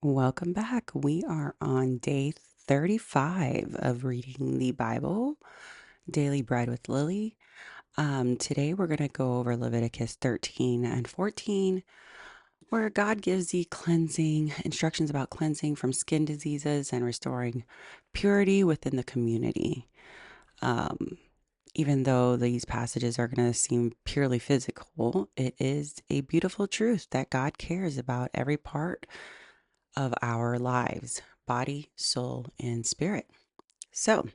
Welcome back. We are on day 35 of reading the Bible, Daily Bread with Lily. Today we're going to go over Leviticus 13 and 14, where God gives the cleansing instructions about cleansing from skin diseases and restoring purity within the community. Um, Even though these passages are going to seem purely physical, it is a beautiful truth that God cares about every part of our lives, body, soul, and spirit. So,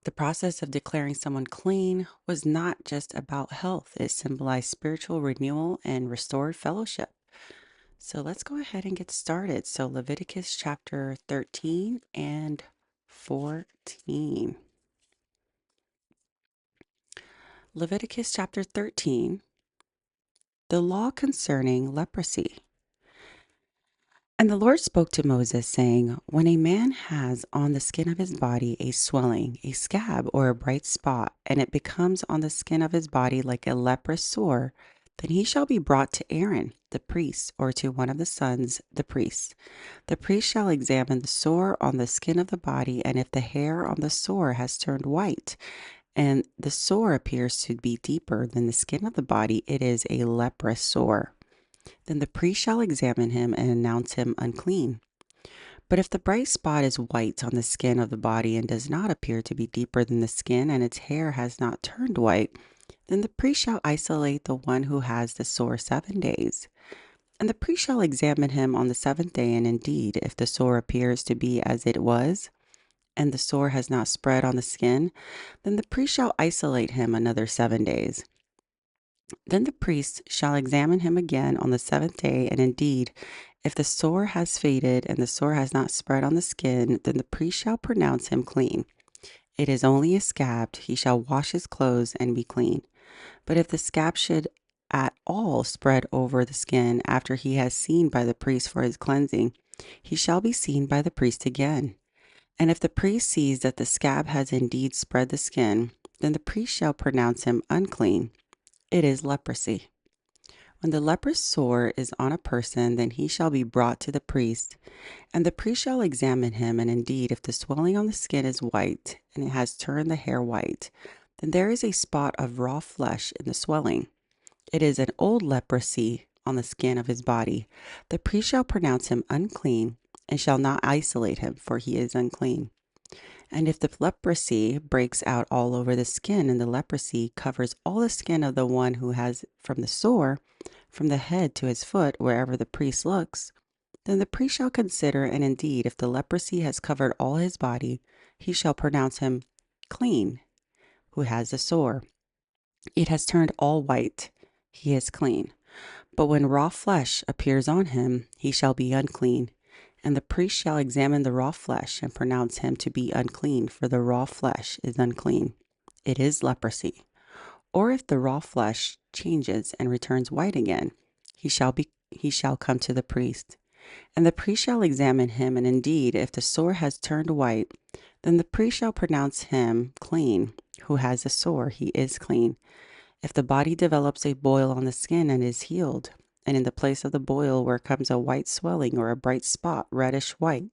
the process of declaring someone clean was not just about health, it symbolized spiritual renewal and restored fellowship. So, let's go ahead and get started. So, Leviticus chapter 13 and 14. Leviticus chapter 13, the law concerning leprosy. And the Lord spoke to Moses, saying, when a man has on the skin of his body a swelling, a scab, or a bright spot, and it becomes on the skin of his body like a leprous sore, then he shall be brought to Aaron, the priest, or to one of the sons, the priests. The priest shall examine the sore on the skin of the body, and if the hair on the sore has turned white, and the sore appears to be deeper than the skin of the body, it is a leprous sore. Then the priest shall examine him and announce him unclean. But if the bright spot is white on the skin of the body and does not appear to be deeper than the skin, and its hair has not turned white, then the priest shall isolate the one who has the sore 7 days. And the priest shall examine him on the seventh day, and indeed, if the sore appears to be as it was, and the sore has not spread on the skin, then the priest shall isolate him another 7 days. Then the priest shall examine him again on the seventh day, and indeed, if the sore has faded and the sore has not spread on the skin, then the priest shall pronounce him clean. It is only a scab; he shall wash his clothes and be clean. But if the scab should at all spread over the skin after he has seen by the priest for his cleansing, he shall be seen by the priest again. And if the priest sees that the scab has indeed spread the skin, then the priest shall pronounce him unclean. It is leprosy. When the leprous sore is on a person, then he shall be brought to the priest, and the priest shall examine him, and indeed, if the swelling on the skin is white, and it has turned the hair white, then there is a spot of raw flesh in the swelling. It is an old leprosy on the skin of his body. The priest shall pronounce him unclean, and shall not isolate him, for he is unclean. And if the leprosy breaks out all over the skin, and the leprosy covers all the skin of the one who has from the sore, from the head to his foot, wherever the priest looks, then the priest shall consider, and indeed, if the leprosy has covered all his body, he shall pronounce him clean, who has the sore. It has turned all white; he is clean. But when raw flesh appears on him, he shall be unclean. And the priest shall examine the raw flesh and pronounce him to be unclean, for the raw flesh is unclean. It is leprosy. Or if the raw flesh changes and returns white again, he shall come to the priest. And the priest shall examine him, and indeed, if the sore has turned white, then the priest shall pronounce him clean, who has a sore; he is clean. If the body develops a boil on the skin and is healed, and in the place of the boil where comes a white swelling or a bright spot, reddish white,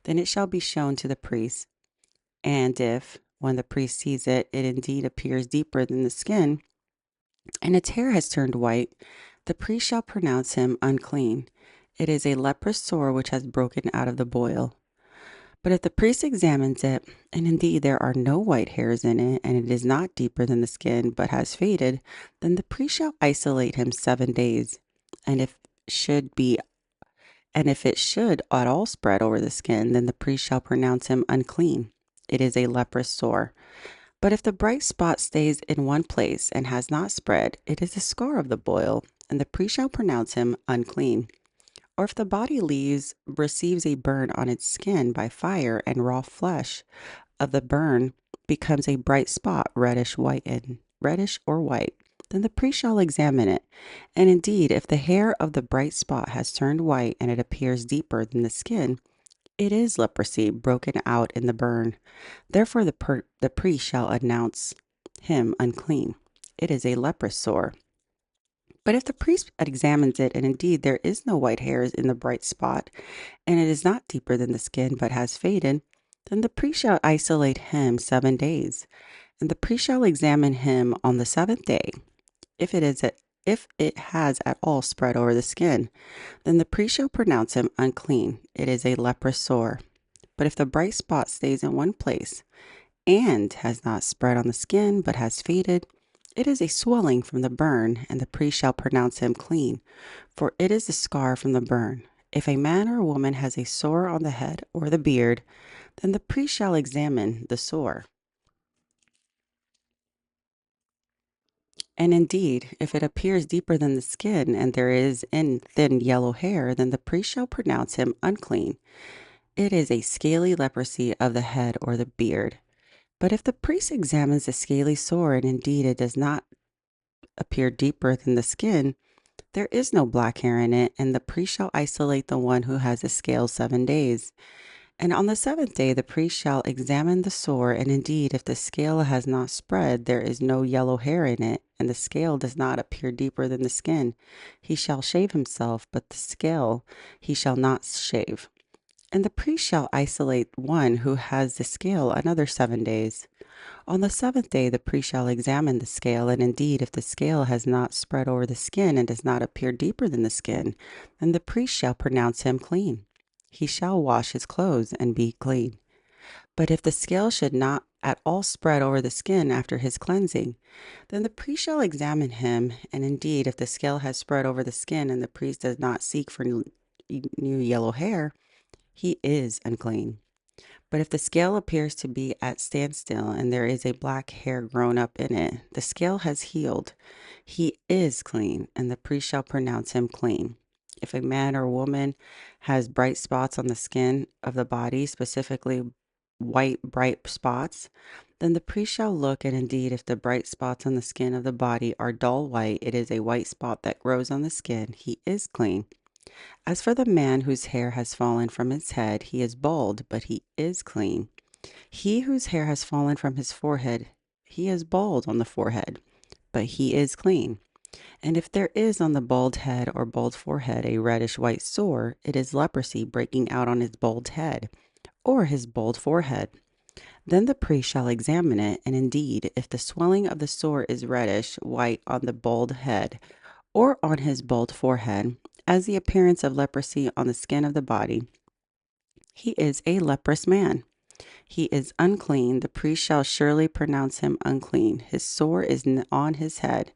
then it shall be shown to the priest. And if, when the priest sees it, it indeed appears deeper than the skin, and its hair has turned white, the priest shall pronounce him unclean. It is a leprous sore which has broken out of the boil. But if the priest examines it, and indeed there are no white hairs in it, and it is not deeper than the skin, but has faded, then the priest shall isolate him 7 days. And if it should at all spread over the skin, then the priest shall pronounce him unclean. It is a leprous sore. But if the bright spot stays in one place and has not spread, it is a scar of the boil, and the priest shall pronounce him unclean. Or if the body receives a burn on its skin by fire, and raw flesh of the burn becomes a bright spot, reddish or white, then the priest shall examine it. And indeed, if the hair of the bright spot has turned white, and it appears deeper than the skin, it is leprosy broken out in the burn. Therefore the priest shall announce him unclean. It is a leprous sore. But if the priest examines it, and indeed there is no white hairs in the bright spot, and it is not deeper than the skin, but has faded, then the priest shall isolate him 7 days, and the priest shall examine him on the seventh day. If it has at all spread over the skin, then the priest shall pronounce him unclean. It is a leprous sore. But if the bright spot stays in one place, and has not spread on the skin, but has faded, it is a swelling from the burn, and the priest shall pronounce him clean, for it is a scar from the burn. If a man or a woman has a sore on the head or the beard, then the priest shall examine the sore. And indeed, if it appears deeper than the skin, and there is in thin yellow hair, then the priest shall pronounce him unclean. It is a scaly leprosy of the head or the beard. But if the priest examines the scaly sore, and indeed it does not appear deeper than the skin, there is no black hair in it, and the priest shall isolate the one who has a scale 7 days. And on the seventh day the priest shall examine the sore, and indeed if the scale has not spread, there is no yellow hair in it, and the scale does not appear deeper than the skin, he shall shave himself, but the scale he shall not shave. And the priest shall isolate one who has the scale another 7 days. On the seventh day the priest shall examine the scale, and indeed if the scale has not spread over the skin and does not appear deeper than the skin, then the priest shall pronounce him clean. He shall wash his clothes and be clean. But if the scale should not at all spread over the skin after his cleansing, then the priest shall examine him, and indeed if the scale has spread over the skin and the priest does not seek for new yellow hair, he is unclean. But if the scale appears to be at standstill and there is a black hair grown up in it, the scale has healed. He is clean, and the priest shall pronounce him clean. If a man or woman has bright spots on the skin of the body, specifically white bright spots, then the priest shall look, and indeed if the bright spots on the skin of the body are dull white, it is a white spot that grows on the skin, he is clean. As for the man whose hair has fallen from his head, he is bald, but he is clean. He whose hair has fallen from his forehead, he is bald on the forehead, but he is clean. And if there is on the bald head or bald forehead a reddish white sore, it is leprosy breaking out on his bald head or his bald forehead. Then the priest shall examine it, and indeed, if the swelling of the sore is reddish white on the bald head or on his bald forehead, as the appearance of leprosy on the skin of the body, he is a leprous man. He is unclean. The priest shall surely pronounce him unclean. His sore is on his head.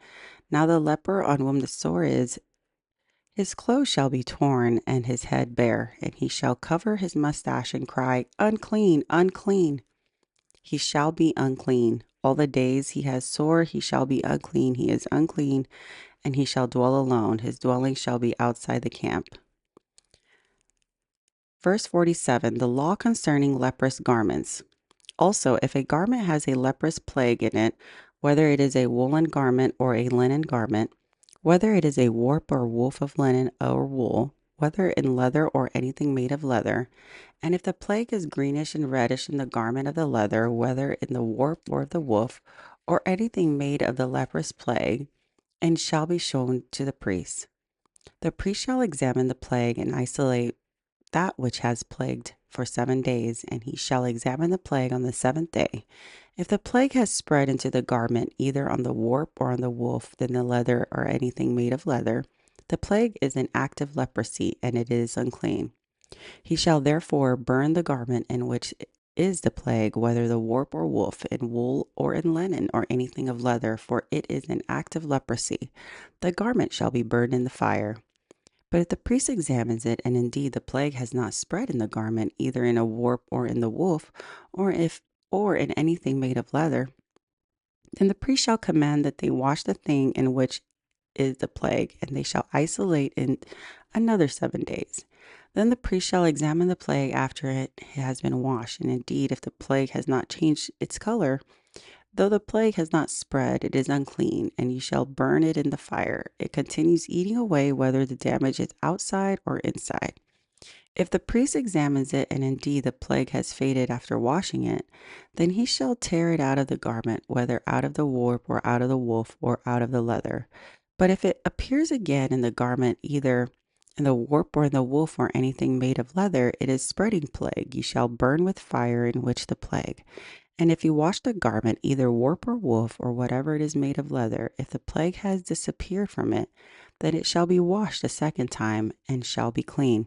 Now the leper on whom the sore is, his clothes shall be torn and his head bare, and he shall cover his mustache and cry, unclean, unclean. He shall be unclean. All the days he has sore, he shall be unclean. He is unclean, and he shall dwell alone. His dwelling shall be outside the camp. Verse 47, the law concerning leprous garments. Also, if a garment has a leprous plague in it, whether it is a woolen garment or a linen garment, whether it is a warp or woof of linen or wool, whether in leather or anything made of leather, and if the plague is greenish and reddish in the garment of the leather, whether in the warp or the woof, or anything made of the leprous plague, and shall be shown to the priest. The priest shall examine the plague and isolate that which has plagued for 7 days, and he shall examine the plague on the seventh day. If the plague has spread into the garment, either on the warp or on the woof, then the leather or anything made of leather, the plague is an active leprosy, and it is unclean. He shall therefore burn the garment in which is the plague, whether the warp or woof, in wool or in linen or anything of leather, for it is an active leprosy. The garment shall be burned in the fire. But if the priest examines it, and indeed the plague has not spread in the garment, either in a warp or in the woof, or in anything made of leather, then the priest shall command that they wash the thing in which is the plague, and they shall isolate in another 7 days. Then the priest shall examine the plague after it has been washed, and indeed if the plague has not changed its color, though the plague has not spread, it is unclean, and you shall burn it in the fire. It continues eating away whether the damage is outside or inside. If the priest examines it, and indeed the plague has faded after washing it, then he shall tear it out of the garment, whether out of the warp or out of the woof or out of the leather. But if it appears again in the garment, either in the warp or in the woof or anything made of leather, it is spreading plague. You shall burn with fire, in which the plague. And if you wash the garment, either warp or woof, or whatever it is made of leather, if the plague has disappeared from it, then it shall be washed a second time and shall be clean.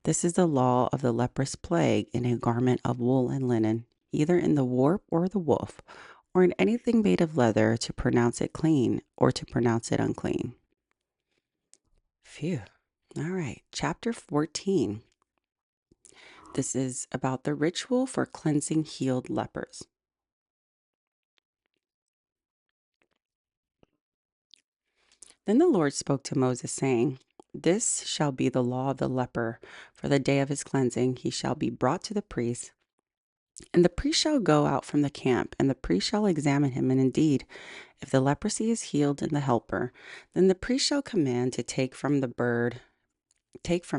This is the law of the leprous plague in a garment of wool and linen, either in the warp or the woof, or in anything made of leather, to pronounce it clean or to pronounce it unclean. Phew. All right. Chapter 14. This is about the ritual for cleansing healed lepers. Then the Lord spoke to Moses, saying, This shall be the law of the leper. For the day of his cleansing he shall be brought to the priest, and the priest shall go out from the camp, and the priest shall examine him. And indeed, if the leprosy is healed in the helper, then the priest shall command to take from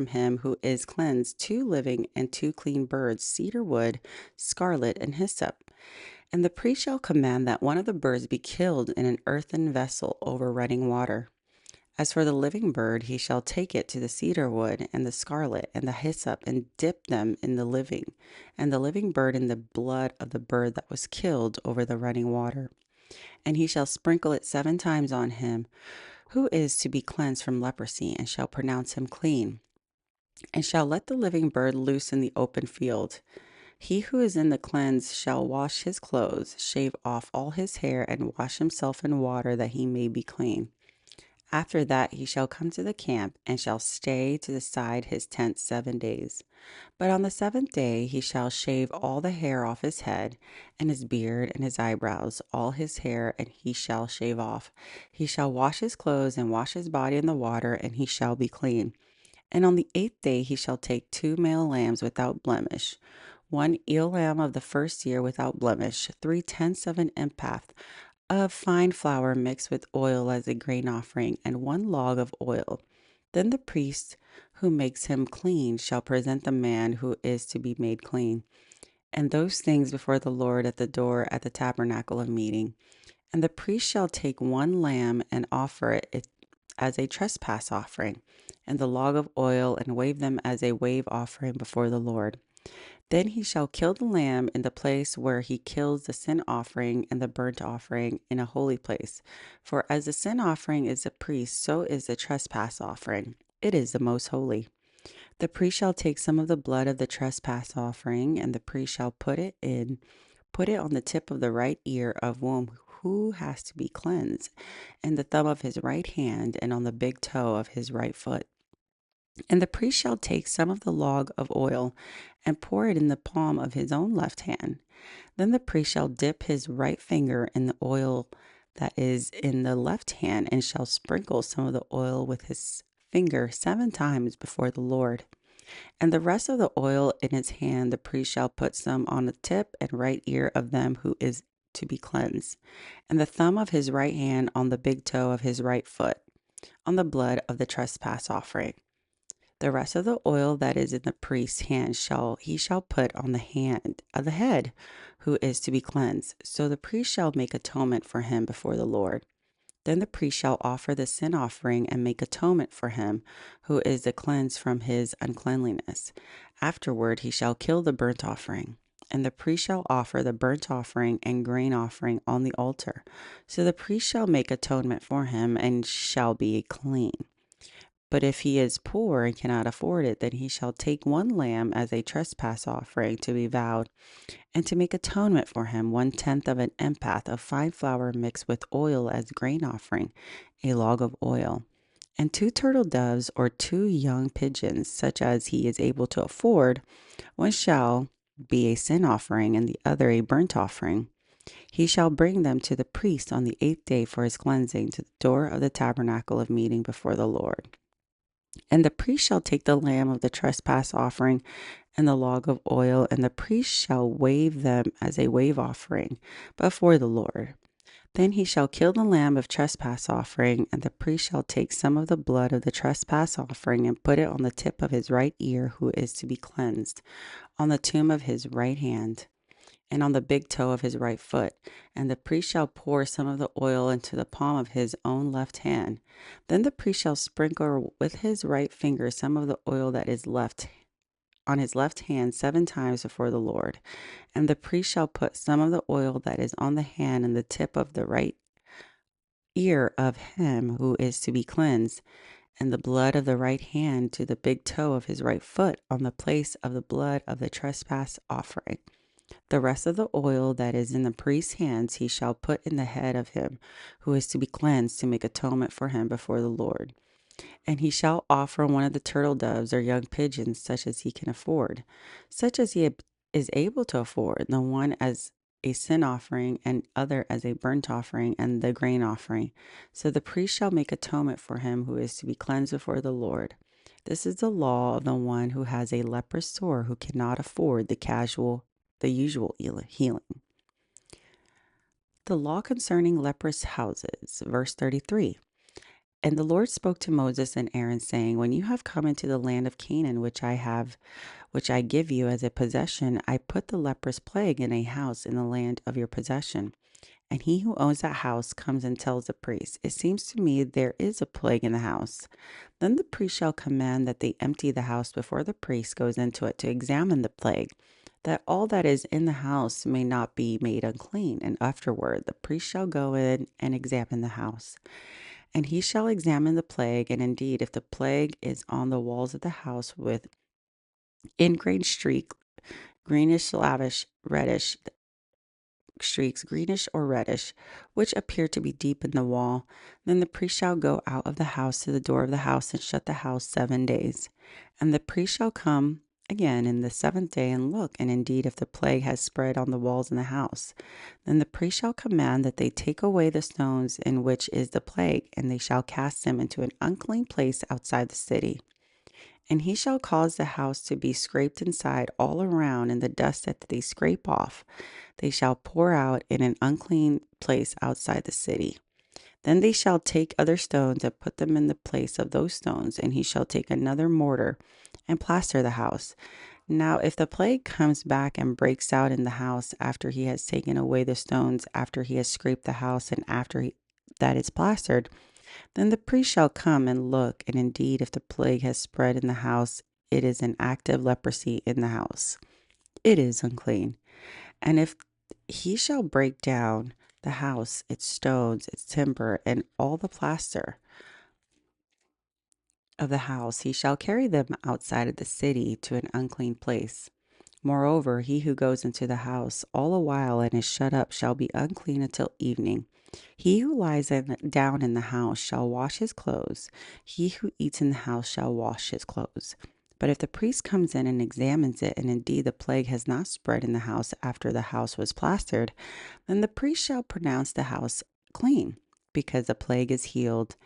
him who is cleansed 2 living and 2 clean birds, cedar wood, scarlet, and hyssop. And the priest shall command that one of the birds be killed in an earthen vessel over running water. As for the living bird, he shall take it to the cedar wood and the scarlet and the hyssop, and dip them in the living, and the living bird in the blood of the bird that was killed over the running water. And he shall sprinkle it 7 times on him who is to be cleansed from leprosy, and shall pronounce him clean, and shall let the living bird loose in the open field. He who is in the cleanse shall wash his clothes, shave off all his hair, and wash himself in water, that he may be clean. After that he shall come to the camp, and shall stay to the side his tent 7 days. But on the 7th day he shall shave all the hair off his head, and his beard, and his eyebrows, all his hair, and he shall shave off. He shall wash his clothes, and wash his body in the water, and he shall be clean. And on the 8th day he shall take 2 male lambs without blemish, 1 ewe lamb of the first year without blemish, 3/10 of an ephah of fine flour mixed with oil as a grain offering, and 1 log of oil. Then the priest who makes him clean shall present the man who is to be made clean, and those things before the Lord at the door at the tabernacle of meeting. And the priest shall take 1 lamb and offer it as a trespass offering, and the log of oil, and wave them as a wave offering before the Lord. Then he shall kill the lamb in the place where he kills the sin offering and the burnt offering, in a holy place. For as the sin offering is a priest, so is the trespass offering. It is the most holy. The priest shall take some of the blood of the trespass offering, and the priest shall put it on the tip of the right ear of whom who has to be cleansed, and the thumb of his right hand, and on the big toe of his right foot. And the priest shall take some of the log of oil and pour it in the palm of his own left hand. Then the priest shall dip his right finger in the oil that is in the left hand, and shall sprinkle some of the oil with his finger 7 times before the Lord. And the rest of the oil in his hand the priest shall put some on the tip and right ear of them who is to be cleansed, and the thumb of his right hand on the big toe of his right foot, on the blood of the trespass offering. The rest of the oil that is in the priest's hand he shall put on the hand of the head who is to be cleansed. So the priest shall make atonement for him before the Lord. Then the priest shall offer the sin offering and make atonement for him who is the cleansed from his uncleanliness. Afterward he shall kill the burnt offering. And the priest shall offer the burnt offering and grain offering on the altar. So the priest shall make atonement for him, and shall be clean. But if he is poor and cannot afford it, then he shall take 1 lamb as a trespass offering to be vowed, and to make atonement for him 1/10 of an ephah of fine flour mixed with oil as grain offering, a log of oil, and 2 turtle doves or 2 young pigeons, such as he is able to afford. One shall be a sin offering, and the other a burnt offering. He shall bring them to the priest on the 8th day for his cleansing, to the door of the tabernacle of meeting before the Lord. And the priest shall take the lamb of the trespass offering and the log of oil, and the priest shall wave them as a wave offering before the Lord. Then he shall kill the lamb of trespass offering, and the priest shall take some of the blood of the trespass offering and put it on the tip of his right ear who is to be cleansed, on the tomb of his right hand. and on the big toe of his right foot. And the priest shall pour some of the oil into the palm of his own left hand. Then the priest shall sprinkle with his right finger some of the oil that is left on his left hand 7 times before the Lord. And the priest shall put some of the oil that is on the hand and the tip of the right ear of him who is to be cleansed, and the blood of the right hand to the big toe of his right foot on the place of the blood of the trespass offering. The rest of the oil that is in the priest's hands he shall put in the head of him who is to be cleansed, to make atonement for him before the Lord. And he shall offer one of the turtle doves or young pigeons, such as he can afford, such as he is able to afford, the one as a sin offering and other as a burnt offering and the grain offering. So the priest shall make atonement for him who is to be cleansed before the Lord. This is the law of the one who has a leprous sore, who cannot afford the usual healing. The law concerning leprous houses, verse 33. And the Lord spoke to Moses and Aaron, saying, When you have come into the land of Canaan, which I give you as a possession, I put the leprous plague in a house in the land of your possession. And he who owns that house comes and tells the priest, It seems to me there is a plague in the house. Then the priest shall command that they empty the house before the priest goes into it to examine the plague, that all that is in the house may not be made unclean. And afterward the priest shall go in and examine the house. And he shall examine the plague, and indeed, if the plague is on the walls of the house with ingrained streak, greenish, slavish, reddish streaks, greenish or reddish, which appear to be deep in the wall, then the priest shall go out of the house to the door of the house and shut the house 7 days. And the priest shall come again in the 7th day and look, and indeed, if the plague has spread on the walls in the house, then the priest shall command that they take away the stones in which is the plague, and they shall cast them into an unclean place outside the city. And he shall cause the house to be scraped inside all around, and the dust that they scrape off they shall pour out in an unclean place outside the city. Then they shall take other stones and put them in the place of those stones, and he shall take another mortar and plaster the house. Now, if the plague comes back and breaks out in the house after he has taken away the stones, after he has scraped the house, and after that is plastered, then the priest shall come and look, and indeed, if the plague has spread in the house, it is an active leprosy in the house. It is unclean. And if he shall break down the house, its stones, its timber, and all the plaster of the house, he shall carry them outside of the city to an unclean place. Moreover, he who goes into the house all the while and is shut up shall be unclean until evening. He who lies down in the house shall wash his clothes. He who eats in the house shall wash his clothes. But if the priest comes in and examines it, and indeed the plague has not spread in the house after the house was plastered, then the priest shall pronounce the house clean, because the plague is healed,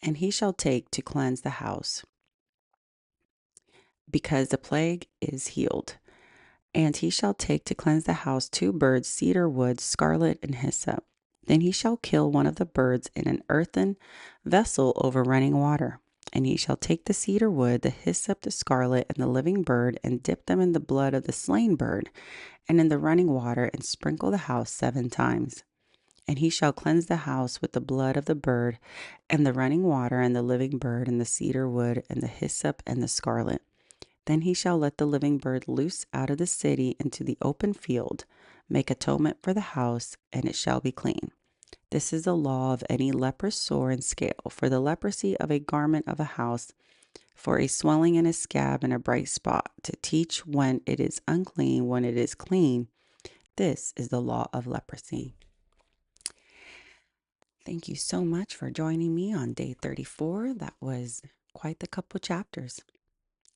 and he shall take to cleanse the house, because the plague is healed. And he shall take to cleanse the house 2 birds, cedar wood, scarlet, and hyssop. Then he shall kill one of the birds in an earthen vessel over running water. And he shall take the cedar wood, the hyssop, the scarlet, and the living bird, and dip them in the blood of the slain bird, and in the running water, and sprinkle the house 7 times. And he shall cleanse the house with the blood of the bird, and the running water, and the living bird, and the cedar wood, and the hyssop, and the scarlet. Then he shall let the living bird loose out of the city into the open field, make atonement for the house, and it shall be clean. This is the law of any leprous sore and scale, for the leprosy of a garment of a house, for a swelling and a scab and a bright spot, to teach when it is unclean, when it is clean. This is the law of leprosy. Thank you so much for joining me on day 34. That was quite the couple chapters.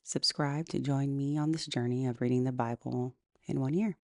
Subscribe to join me on this journey of reading the Bible in 1 year.